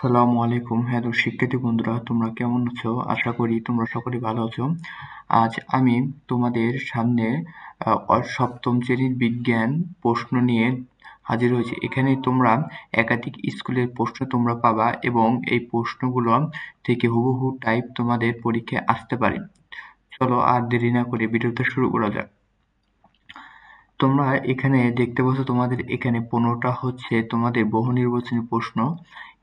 আসসালামু আলাইকুম। হ্যালো শিক্ষার্থী বন্ধুরা, তোমরা কেমন আছো? আশা করি তোমরা সকলেই ভালো আছো। আজ আমি তোমাদের সামনে সপ্তম শ্রেণীর বিজ্ঞান প্রশ্ন নিয়ে হাজির হয়েছি। এখানে তোমরা একাধিক স্কুলের প্রশ্ন তোমরা পাবা এবং এই প্রশ্নগুলো থেকে হুবহু টাইপ তোমাদের পরীক্ষায় আসতে পারে। চলো আর দেরি না করে ভিডিওটা শুরু করা যাক। তোমরা এখানে দেখতে পাচ্ছ তোমাদের এখানে 15টা হচ্ছে তোমাদের বহু নির্বাচনী প্রশ্ন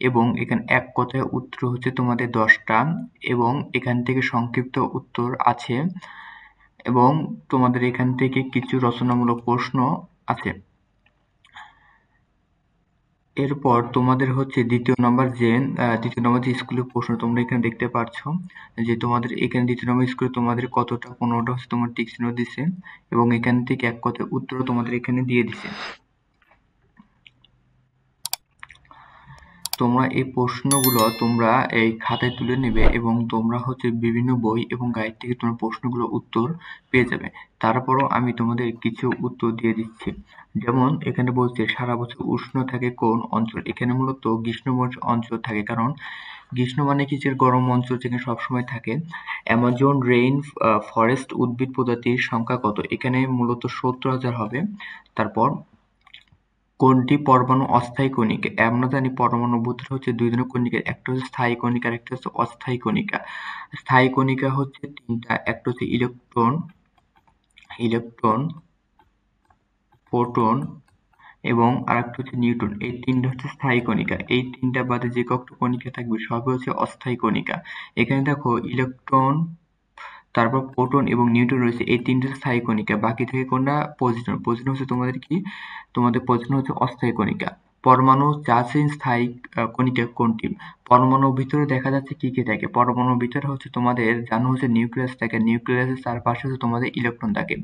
এবং এখানে এক কথায় উত্তর হচ্ছে তোমাদের 10টা এবং এখান থেকে সংক্ষিপ্ত উত্তর আছে এবং তোমাদের এখান থেকে কিছু রচনামূলক প্রশ্ন আছে। এরপর তোমাদের হচ্ছে দ্বিতীয় নম্বর যে স্কুলের প্রশ্ন তোমরা এখানে দেখতে পাচ্ছ যে তোমাদের এখানে দ্বিতীয় নম্বর স্কুলে তোমাদের কতটা 15টা হচ্ছে তোমার টিক চিহ্ন দিছে এবং এখান থেকে এক কথায় উত্তর তোমাদের এখানে দিয়ে দিছে। তোমরা এই প্রশ্নগুলো তোমরা এই খাতায় তুলে নেবে এবং তোমরা হচ্ছে বিভিন্ন বই এবং গাইড থেকে তোমরা প্রশ্নগুলো উত্তর পেয়ে যাবে। তারপরও আমি তোমাদের কিছু উত্তর দিয়ে দিচ্ছি। যেমন এখানে বলছে সারা বছর উষ্ণ থাকে কোন অঞ্চল? এখানে মূলত গ্রীষ্মময় অঞ্চল থাকে, কারণ গ্রীষ্ম মানে কি যে গরম অঞ্চল যেখানে সবসময় থাকে। অ্যামাজন রেইন ফরেস্ট উদ্ভিদ প্রজাতির সংখ্যা কত? এখানে মূলত 70,000 হবে। তারপর কোনটি পরমাণু অস্থায়ী কণিকা? আমরা জানি পরমাণুর ভিতরে হচ্ছে দুই ধরনের কণিকা, একটা হচ্ছে স্থায়ী কণিকা আর একটা হচ্ছে অস্থায়ী কণিকা। স্থায়ী কণিকা হচ্ছে তিনটা, একটা হচ্ছে ইলেকট্রন, প্রোটন এবং আরেকটা হচ্ছে নিউট্রন। এই তিনটা হচ্ছে স্থায়ী কণিকা। এই তিনটা বাদে যে কটা কণিকা থাকবে সবই হচ্ছে অস্থায়ী কণিকা। এখানে দেখো ইলেকট্রন, তারপর প্রোটন এবং নিউট্রন রয়েছে, এই তিনটে স্থায়ী কণিকা। বাকি থেকে কোনটা পজিট্রন? পজিট্রন হচ্ছে তোমাদের কি? তোমাদের পজিট্রন হচ্ছে অস্থায়ী কণিকা। পরমাণু চার্জহীন স্থায়ী কণিকা কোনটি? পরমাণুর ভিতরে দেখা যাচ্ছে কি কি থাকে? পরমাণুর ভিতরে হচ্ছে তোমাদের জানো হচ্ছে নিউক্লিয়াস থাকে, নিউক্লিয়াসের চারপাশে হচ্ছে তোমাদের ইলেকট্রন থাকে।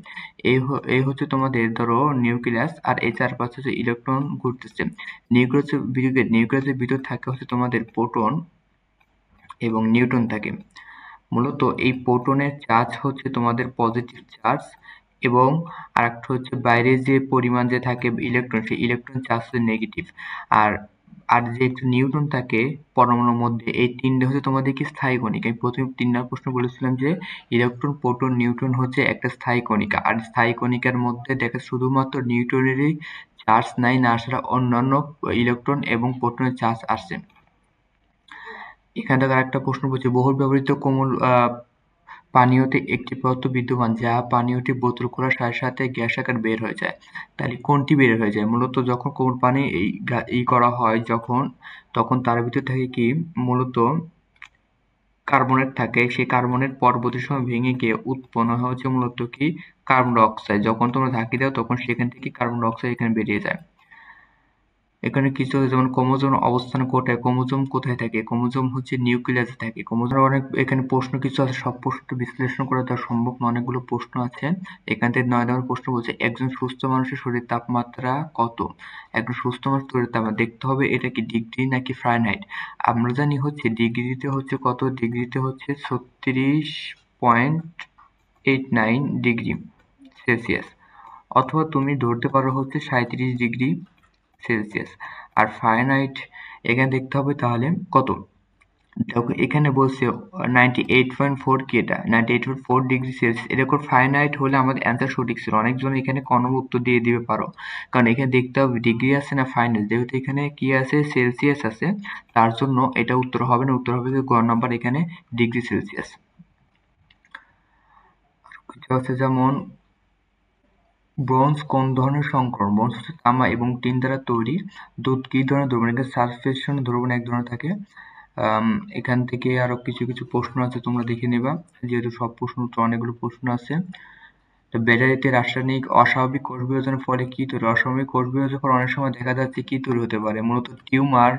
এই হচ্ছে তোমাদের ধরো নিউক্লিয়াস, আর এই চারপাশে হচ্ছে ইলেকট্রন ঘুরতেছে। নিউক্লিয়াসের ভিতর থাকে হচ্ছে তোমাদের প্রোটন এবং নিউট্রন থাকে। মূলত এই প্রোটনের চার্জ হচ্ছে তোমাদের পজিটিভ চার্জ এবং আরেকটা হচ্ছে বাইরে যে পরিমাণ যে থাকে ইলেকট্রন, সেই ইলেকট্রন চার্জ হচ্ছে নেগেটিভ। আর আর যে একটা নিউট্রন থাকে পরমাণুর মধ্যে, এই তিনটে হচ্ছে তোমাদের কি স্থায়ী কণিকা। আমি প্রথমে 3 নম্বর প্রশ্ন বলেছিলাম যে ইলেকট্রন, প্রোটন, নিউট্রন হচ্ছে একটা স্থায়ী কণিকা। আর স্থায়ী কণিকার মধ্যে দেখা শুধুমাত্র নিউট্রনেরই চার্জ নাই, না ছাড়া অন্যান্য ইলেকট্রন এবং প্রোটনের চার্জ আসছে। এখানে দেখো আরেকটা প্রশ্ন বলছে বহুল ব্যবহৃত কোমল পানীয়তে একটি পদার্থ বিদ্যমান যা পানীয়টি বোতল খোলার সাথে সাথে গ্যাস আকারে বের হয়ে যায়। তাহলে কোনটি বের হয়ে যায়? মূলত যখন কোমল পানি করা হয় তখন তার ভিতর থাকে কি মূলত কার্বনেট থাকে। সেই কার্বনেট পরবর্তী সময় ভেঙে গিয়ে উৎপন্ন হয় হচ্ছে মূলত কি কার্বন ডাই অক্সাইড। যখন তোমরা ঝাঁকি দাও তখন সেখান থেকে কার্বন ডাই অক্সাইড এখানে বেরিয়ে যায়। এখানে কিছু যেমন ক্রোমোজোম অবস্থান কোথায়? ক্রোমোজোম কোথায় থাকে? ক্রোমোজোম হচ্ছে নিউক্লিয়াসে থাকে। ক্রোমোজোমের অনেক এখানে প্রশ্ন কিছু আছে, সব প্রশ্ন বিশ্লেষণ করা দেওয়া সম্ভব না, অনেকগুলো প্রশ্ন আছে। এখান থেকে 9 নম্বর প্রশ্ন বলছে একজন সুস্থ মানুষের শরীরের তাপমাত্রা কত? একজন সুস্থ মানুষের শরীরের তাপমাত্রা দেখতে হবে এটা কি ডিগ্রি নাকি ফারেনহাইট। আমরা জানি হচ্ছে ডিগ্রিতে হচ্ছে কত? ডিগ্রিতে হচ্ছে 36.89 ডিগ্রি সেলসিয়াস, অথবা তুমি ধরতে পারো হচ্ছে 37 ডিগ্রি সেলসিয়াস। আর ফারেনহাইট এখানে দেখতে হবে তাহলে কত। দেখো এখানে বলছে 98.4 কি, এটা 98.4 ডিগ্রি সেলসিয়াস। এরকম ফারেনহাইট হলে আমাদের অ্যান্সার সঠিক ছিল। অনেকজন এখানে ক নম্বর উত্তর দিয়ে দিবে পারো, কারণ এখানে দেখতে হবে ডিগ্রি আছে না ফারেনহাইট। যেহেতু এখানে কি আছে সেলসিয়াস আছে, তার জন্য এটা উত্তর হবে না, উত্তর হবে গ নাম্বার এখানে ডিগ্রি সেলসিয়াস। কিছু আছে যেমন ব্রোঞ্জ কোন ধরনের সংকর? ব্রোঞ্জ হচ্ছে তামা এবং টিন দ্বারা তৈরি। দুধ কি ধরনের দ্রবণ? এখানে সালফেশন দ্রবণ এক ধরনের থাকে। এখান থেকে আরো কিছু কিছু প্রশ্ন আছে, তোমরা দেখে নেবা, যেহেতু সব প্রশ্ন তো অনেকগুলো প্রশ্ন আছে। তো ব্যাটারিতে রাসায়নিক অস্বাভাবিক কোষ বিভাজনের ফলে কি তৈরি? অস্বাভাবিক কোষ বিভাজনের ফলে অনেক সময় দেখা যাচ্ছে কি তৈরি হতে পারে? মূলত টিউমার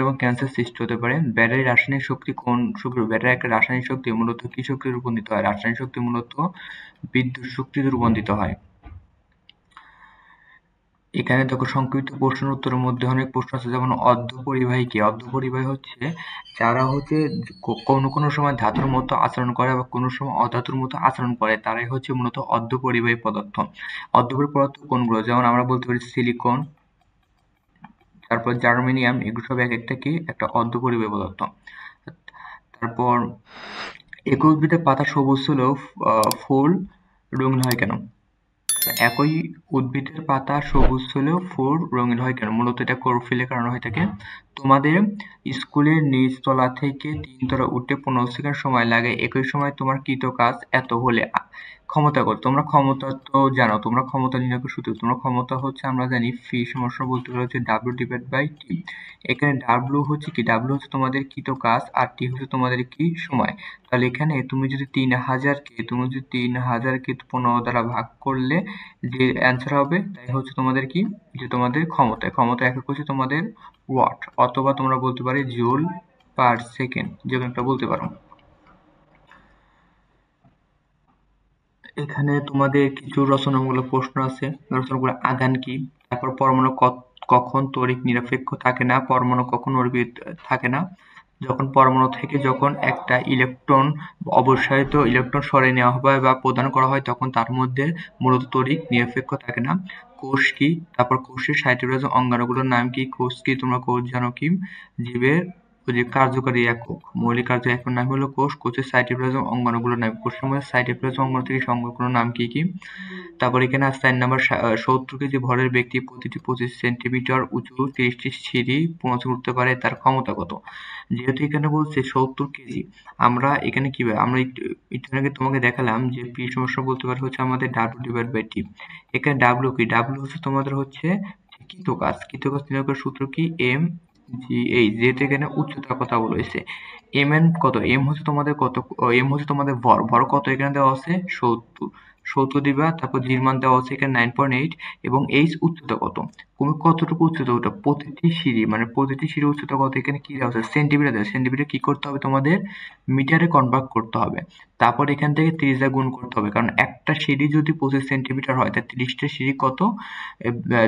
এবং ক্যান্সার সৃষ্টি হতে পারে। ব্যাটারির রাসায়নিক শক্তি কোন শক্তি? ব্যাটারির একটা রাসায়নিক শক্তি মূলত কি শক্তিতে রূপান্তরিত হয়? রাসায়নিক শক্তি মূলত বিদ্যুৎ শক্তিতে রূপান্তরিত হয়। এখানে দেখো সংক্ষিপ্ত প্রশ্নের উত্তরের মধ্যে অনেক প্রশ্ন আছে, যেমন অর্ধপরিবাহী কি? অর্ধপরিবাহী হচ্ছে যারা হচ্ছে কোনো কোনো সময় ধাতুর মতো আচরণ করে বা কোনো সময় অধাতুর মতো আচরণ করে, তারাই হচ্ছে মূলত অর্ধপরিবাহী পদার্থ। অর্ধপরিবাহী পদার্থ কোনগুলো? যেমন আমরা বলতে পারি সিলিকন, তারপর জার্মেনিয়াম, এগুলো সব এক একটা কি একটা অর্ধপরিবাহী পদার্থ। তারপর একই উদ্ভিদের পাতা সবুজ হলেও ফুল রঙিন হয় কেন? একই উদ্ভিদের পাতা সবুজ হলেও ফুল রঙিন হয় কেন? মূলত এটা ক্লোরোফিলের কারণে হয়ে থাকে। তোমাদের স্কুলের নিচতলা থেকে ৩ তলা উঠতে ১৫ সেকেন্ড সময় লাগে, একই সময় তোমার কৃত কাজ এত হলে ক্ষমতা কত? তোমরা ক্ষমতা তো জানো, তোমরা ক্ষমতা নির্ণয় সূত্র, তোমরা ক্ষমতা হচ্ছে আমরা জানি ফি সমস্যা বলতে পারো হচ্ছে W/T। এখানে W হচ্ছে কি? W হচ্ছে তোমাদের কৃত কাজ আর T হচ্ছে তোমাদের কি সময়। তাহলে এখানে তুমি যদি ৩০০০কে ১৫ দ্বারা ভাগ করলে যে অ্যান্সার হবে তাই হচ্ছে তোমাদের কি? যে তোমাদের ক্ষমতা একক হচ্ছে তোমাদের ওয়াট, অথবা তোমরা বলতে পারো জুল পার সেকেন্ড, যে কোনো একটা বলতে পারো। এখানে তোমাদের কিছু রচনামূলক প্রশ্ন আছে। রচনাগুলো আগান কি? তারপর পরমাণু কখন তড়িৎ নিরপেক্ষ থাকে না? পরমাণু কখন অর্বিত থাকে না? যখন একটা ইলেকট্রন অবসাহিত ইলেকট্রন সরিয়ে নেওয়া হয় বা প্রদান করা হয় তখন তার মধ্যে মূলত তড়িৎ নিরপেক্ষ থাকে না। কোষ কি? তারপর কোষের সাইটোপ্লাজম অঙ্গাণুগুলোর নাম কি? কোষ কি? তোমরা কোষ জানো কি? জীবের যে কার্যকারী একক, মৌলিক কার্য এককের নাম হলো কোষ। কোষের সাইটোপ্লাজম অঙ্গাণুগুলোর নাম, কোষের মধ্যে সাইটোপ্লাজম অঙ্গাণু থেকে সংগ্রহগুলোর নাম কি কি? তারপর এখানে আছে ৪ নাম্বার ৭০ কেজি ভরের ব্যক্তি প্রতিটি ২৫ সেন্টিমিটার উঁচু ৩০টি সিঁড়ি ১৫ উঠতে পারে, তার ক্ষমতা কত? যেহেতু এখানে বলছে ৭০ কেজি, আমরা এখানে কিভাবে আমরা একটু আগে তোমাকে দেখালাম যে পি সমস্যা বলতে পারে হচ্ছে আমাদের W/T। এখানে W কি? W হচ্ছে তোমাদের হচ্ছে কৃতকাজ নির্ণয় করার সূত্র কি? যেহেতু এখানে উচ্চতার কথা বলেছে। mn কত? m হচ্ছে তোমাদের ভর কত এখানে দেওয়া আছে? ৭০ দিবা, তারপর g এর মান দেওয়া আছে এখানে 9.8 এবং h উচ্চতা কত? তুমি কতটুকু উচ্চতা ওঠা? প্রতিটি সিঁড়ির উচ্চতা কত? এখানে কি দেওয়া আছে? সেন্টিমিটার দেওয়া আছে। সেন্টিমিটার কি করতে হবে তোমাদের? মিটারে কনভার্ট করতে হবে। তারপর এখান থেকে ৩০ দ্বারা গুণ করতে হবে, কারণ একটা সিঁড়ি যদি ২৫ সেন্টিমিটার হয় তাহলে ৩০টা সিঁড়ি কত?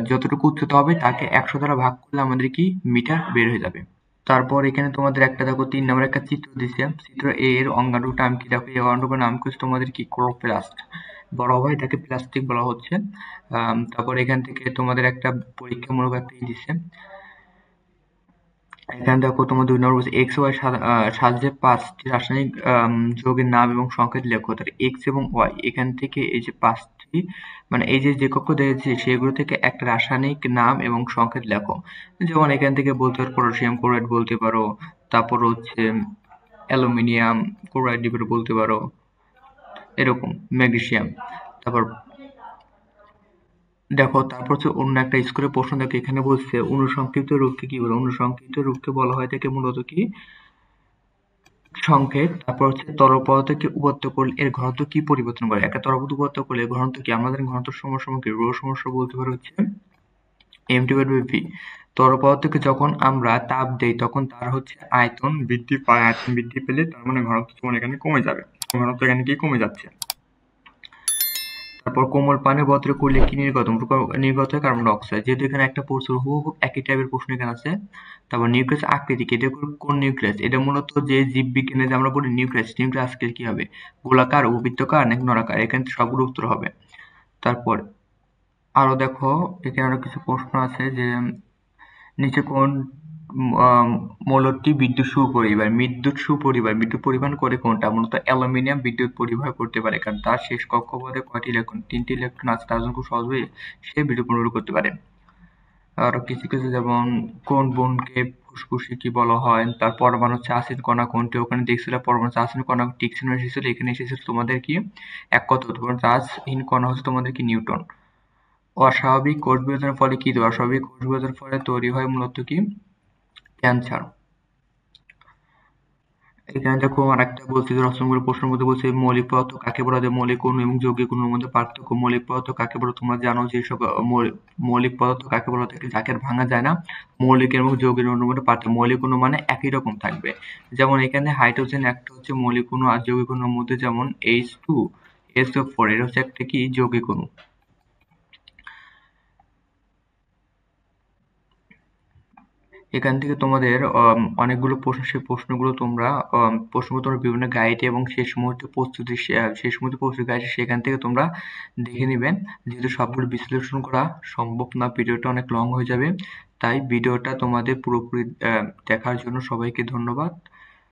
যতটুকু উচ্চতা হবে তাকে ১০০ দ্বারা ভাগ করলে আমাদের কি মিটার বের হয়ে যাবে। তারপর এখানে তোমাদের একটা দেখো ৩ নাম্বার একটা চিত্র দিছে। চিত্র এ এর অঙ্গাণুর নাম কি? দেখো এই অঙ্গাণুর নাম হচ্ছে তোমাদের কি? ক্লোরোপ্লাস্ট। বড় হয় এটাকে প্লাস্টিক বলা হচ্ছে। তারপর এখান থেকে তোমাদের একটা পরীক্ষামূলক একটা দিছে। এখানে দেখো তোমার ২ নম্বর বলছে এক্স ওয়াই সাহায্যে ৫টি রাসায়নিক যৌগের নাম এবং সংকেত লেখো। তাহলে এক্স এবং ওয়াই এখান থেকে এই যে ৫টি মানে এই যে কক্ষ দিয়েছে সেগুলো থেকে একটা রাসায়নিক নাম এবং সংকেত লেখো। যেমন এখান থেকে বলতে পারো পটাশিয়াম ক্লোরাইড বলতে পারো, তারপর হচ্ছে অ্যালুমিনিয়াম ক্লোরাইড বলতে পারো, এরকম ম্যাগনেসিয়াম। তারপর দেখো তারপর হচ্ছে অন্য একটা স্কুলের প্রশ্ন দেখো, এখানে বলছে অনুসংক্ষিপ্ত রূপকে কি বলে? অনুসংক্ষিপ্ত রূপকে বলা হয় থেকে মূলত কি? সংকেত। তারপর হচ্ছে তরল পদার্থকে উপাত্ত করলে এর ঘনত্ব কি পরিবর্তন করে? একটা তরল পদার্থ উপাত্ত করলে এর ঘনত্ব কি? আমরা জানি ঘনত্ব সমান কি? রো সমস্যা বলতে পারে হচ্ছে m/v। তরল পদার্থকে যখন আমরা তাপ দেই তখন তার হচ্ছে আয়তন বৃদ্ধি পায়, আয়তন বৃদ্ধি পেলে তার মানে ঘনত্ব সমান এখানে কমে যাবে, ঘনত্ব এখানে কি কমে যাচ্ছে। তারপর কোমল পানির বদলে করলে কি নির্গত হয়? Carbon die oxide. যেহেতু এখানে একটা প্রশ্ন হুবহু একই টাইপের প্রশ্ন এখানে আছে। তারপর নিউক্লিয়াস আকৃতি কি? এটা কোন নিউক্লিয়াস? এটা মূলত যে জীববিজ্ঞানে যে আমরা বলি নিউক্লিয়াস আকৃতি কি হবে? গোলাকার, উপবৃত্তাকার নাকি নলাকার? এখানে সবগুলো উত্তর হবে। তারপর আরো দেখো এখানে আরো কিছু প্রশ্ন আছে যে নিচে কোন মৌলটি বিদ্যুৎ পরিবহন করে কোনটা? মূলত অ্যালুমিনিয়াম বিদ্যুৎ পরিবহন করতে পারে, কারণ তার শেষ কক্ষপথে কয়টি ইলেকট্রন? 3টি ইলেকট্রন আছে, তার জন্য খুব সহজেই সে বিদ্যুৎ পরিবহন করতে পারে। আরো কিছু যেমন কোন বনকে ফুসফুসে কি বলা হয়? তার পরমাণু হচ্ছে আসিড কণা কোনটি? ওখানে দেখছিল পরমাণু আসিড কণা টিকসিন এসেছিল, এখানে এসেছিল তোমাদের কি? এক কথা চার্জহীন কণা হচ্ছে তোমাদের কি? নিউট্রন। অস্বাভাবিক কোষ বিভাজনের ফলে কি? অস্বাভাবিক কোষ বিভাজনের ফলে তৈরি হয় মূলত কি? ক্যান্সার। এখানে দেখো আরেকটা বলছে যে রচনামূলক প্রশ্নের মধ্যে বলছে মৌলিক পদার্থ কাকে বলা হয়? মৌলিক অণু এবং যৌগিক অণুর মধ্যে পার্থক্য। মৌলিক পদার্থ কাকে বলে? তোমরা জানো যে সব মৌলিক পদার্থ কাকে বলা থাকে? যাকে আর ভাঙা যায় না। মৌলিক এবং যৌগিক অণুর মধ্যে পার্থক্য। মৌলিক অণু মানে একই রকম থাকবে। যেমন এখানে হাইড্রোজেন একটা হচ্ছে মৌলিক অণু, আর যৌগিক অণুর মধ্যে যেমন H2SO4 এটা হচ্ছে একটা কি? যৌগিক অণু। এখান থেকে তোমাদের অনেকগুলো প্রশ্ন, সেই প্রশ্নগুলো তোমরা বিভিন্ন গাইডে এবং শেষ মুহূর্তে প্রস্তুতি গাইডে সেখান থেকে তোমরা দেখে নিবে। যেহেতু সবগুলো বিশ্লেষণ করা সম্ভব না, ভিডিওটা অনেক লং হয়ে যাবে। তাই ভিডিওটা তোমাদের পুরোপুরি দেখার জন্য সবাইকে ধন্যবাদ।